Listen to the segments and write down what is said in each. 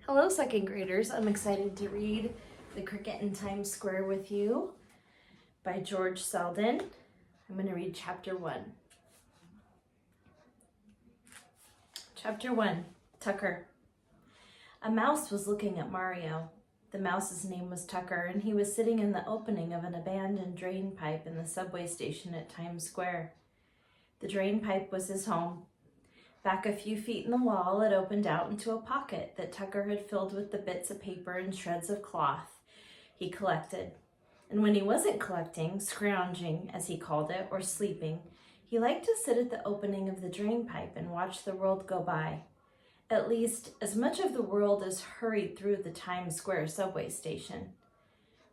Hello, second graders. I'm excited to read The Cricket in Times Square with you by George Selden. I'm going to read chapter 1. Chapter 1, Tucker. A mouse was looking at Mario. The mouse's name was Tucker, and he was sitting in the opening of an abandoned drain pipe in the subway station at Times Square. The drain pipe was his home. Back a few feet in the wall, it opened out into a pocket that Tucker had filled with the bits of paper and shreds of cloth he collected. And when he wasn't collecting, scrounging, as he called it, or sleeping, he liked to sit at the opening of the drain pipe and watch the world go by. At least, as much of the world as hurried through the Times Square subway station.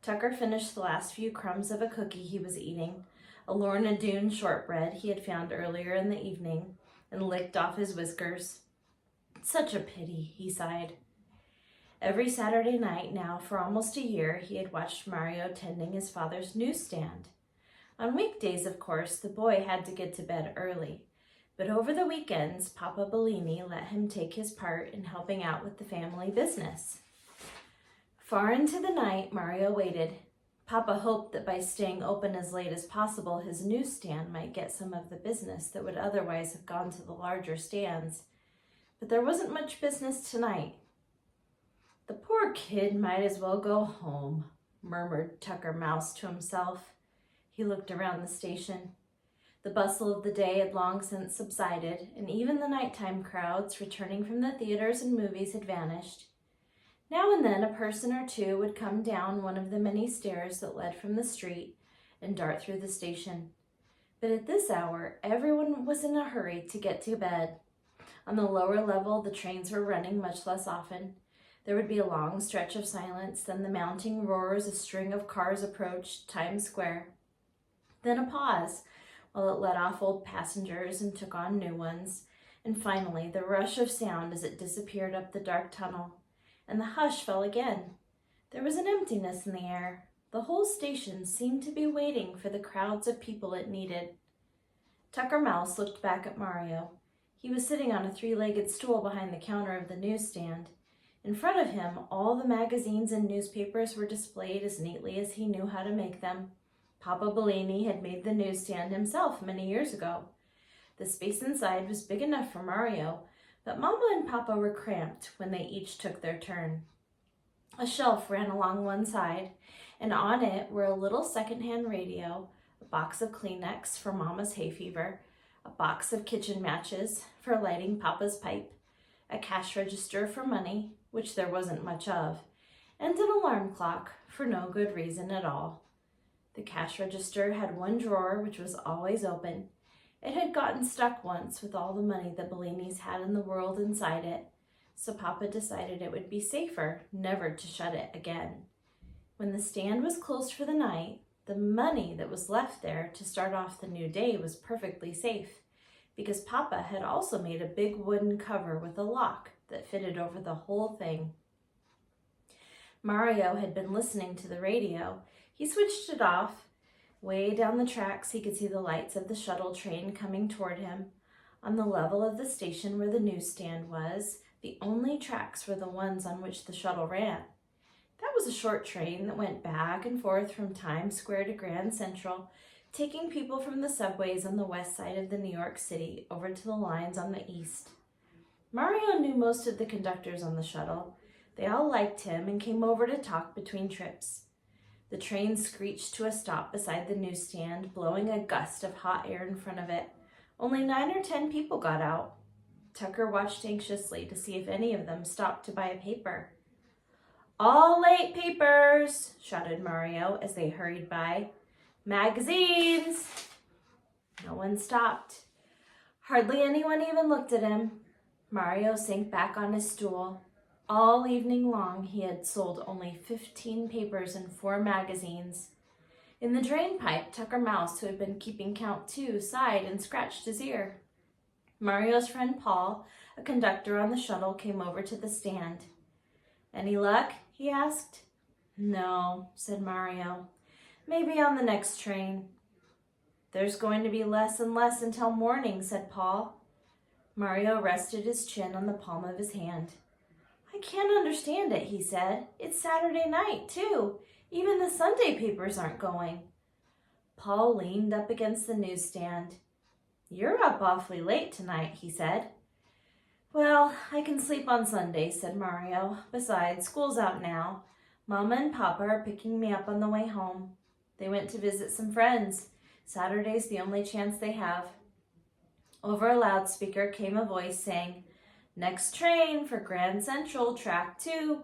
Tucker finished the last few crumbs of a cookie he was eating, a Lorna Doone shortbread he had found earlier in the evening, and licked off his whiskers. Such a pity, he sighed. Every Saturday night now for almost a year, he had watched Mario tending his father's newsstand. On weekdays, of course, the boy had to get to bed early, but over the weekends, Papa Bellini let him take his part in helping out with the family business. Far into the night, Mario waited. Papa hoped that by staying open as late as possible, his newsstand might get some of the business that would otherwise have gone to the larger stands. But there wasn't much business tonight. The poor kid might as well go home, murmured Tucker Mouse to himself. He looked around the station. The bustle of the day had long since subsided, and even the nighttime crowds returning from the theaters and movies had vanished. Now and then a person or two would come down one of the many stairs that led from the street and dart through the station. But at this hour, everyone was in a hurry to get to bed. On the lower level, the trains were running much less often. There would be a long stretch of silence, then the mounting roar as a string of cars approached Times Square. Then a pause, while it let off old passengers and took on new ones. And finally, the rush of sound as it disappeared up the dark tunnel. And the hush fell again. There was an emptiness in the air. The whole station seemed to be waiting for the crowds of people it needed. Tucker Mouse looked back at Mario. He was sitting on a three-legged stool behind the counter of the newsstand. In front of him, all the magazines and newspapers were displayed as neatly as he knew how to make them. Papa Bellini had made the newsstand himself many years ago. The space inside was big enough for Mario, but Mama and Papa were cramped when they each took their turn. A shelf ran along one side, and on it were a little second-hand radio, a box of Kleenex for Mama's hay fever, a box of kitchen matches for lighting Papa's pipe, a cash register for money, which there wasn't much of, and an alarm clock for no good reason at all. The cash register had one drawer which was always open. It had gotten stuck once with all the money the Bellinis had in the world inside it, so Papa decided it would be safer never to shut it again. When the stand was closed for the night, the money that was left there to start off the new day was perfectly safe, because Papa had also made a big wooden cover with a lock that fitted over the whole thing. Mario had been listening to the radio. He switched it off. Way down the tracks, he could see the lights of the shuttle train coming toward him. On the level of the station where the newsstand was, the only tracks were the ones on which the shuttle ran. That was a short train that went back and forth from Times Square to Grand Central, taking people from the subways on the west side of the New York City over to the lines on the east. Mario knew most of the conductors on the shuttle. They all liked him and came over to talk between trips. The train screeched to a stop beside the newsstand, blowing a gust of hot air in front of it. Only 9 or 10 people got out. Tucker watched anxiously to see if any of them stopped to buy a paper. "All late papers!" shouted Mario as they hurried by. "Magazines!" No one stopped. Hardly anyone even looked at him. Mario sank back on his stool. All evening long, he had sold only 15 papers and 4 magazines. In the drain pipe, Tucker Mouse, who had been keeping count too, sighed and scratched his ear. Mario's friend Paul, a conductor on the shuttle, came over to the stand. "Any luck?" he asked. "No," said Mario. "Maybe on the next train." "There's going to be less and less until morning," said Paul. Mario rested his chin on the palm of his hand. I can't understand it, he said. It's Saturday night, too. Even the Sunday papers aren't going. Paul leaned up against the newsstand. You're up awfully late tonight, he said. Well, I can sleep on Sunday, said Mario. Besides, school's out now. Mama and Papa are picking me up on the way home. They went to visit some friends. Saturday's the only chance they have. Over a loudspeaker came a voice saying, Next train for Grand Central, track 2.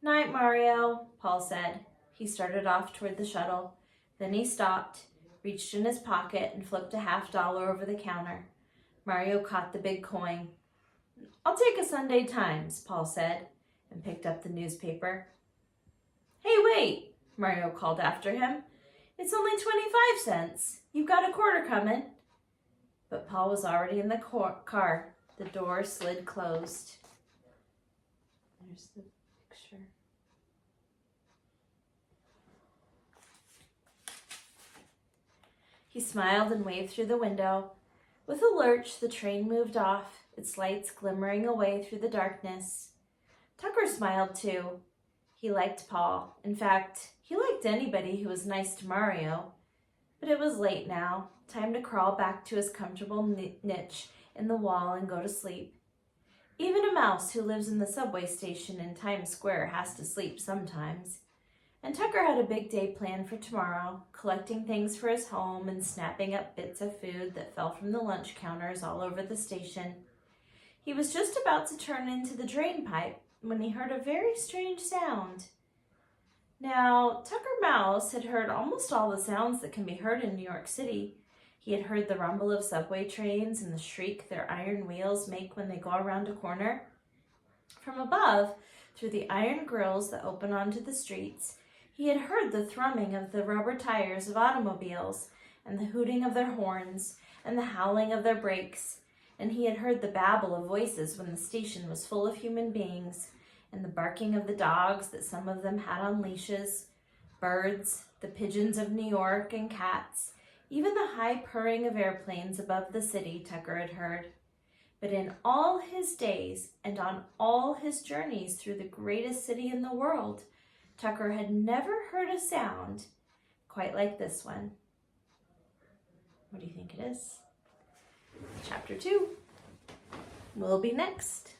Night, Mario, Paul said. He started off toward the shuttle. Then he stopped, reached in his pocket, and flipped a $50 over the counter. Mario caught the big coin. I'll take a Sunday Times, Paul said, and picked up the newspaper. Hey, wait, Mario called after him. It's only 25 cents. You've got a quarter coming. But Paul was already in the car. The door slid closed. There's the picture. He smiled and waved through the window. With a lurch, the train moved off, its lights glimmering away through the darkness. Tucker smiled too. He liked Paul. In fact, he liked anybody who was nice to Mario. But it was late now. Time to crawl back to his comfortable niche in the wall and go to sleep. Even a mouse who lives in the subway station in Times Square has to sleep sometimes. And Tucker had a big day planned for tomorrow, collecting things for his home and snapping up bits of food that fell from the lunch counters all over the station. He was just about to turn into the drain pipe when he heard a very strange sound. Now, Tucker Mouse had heard almost all the sounds that can be heard in New York City. He had heard the rumble of subway trains and the shriek their iron wheels make when they go around a corner. From above, through the iron grills that open onto the streets, he had heard the thrumming of the rubber tires of automobiles and the hooting of their horns and the howling of their brakes, and he had heard the babble of voices when the station was full of human beings, and the barking of the dogs that some of them had on leashes, birds, the pigeons of New York, and cats, even the high purring of airplanes above the city Tucker had heard. But in all his days and on all his journeys through the greatest city in the world, Tucker had never heard a sound quite like this one. What do you think it is? Chapter 2 will be next.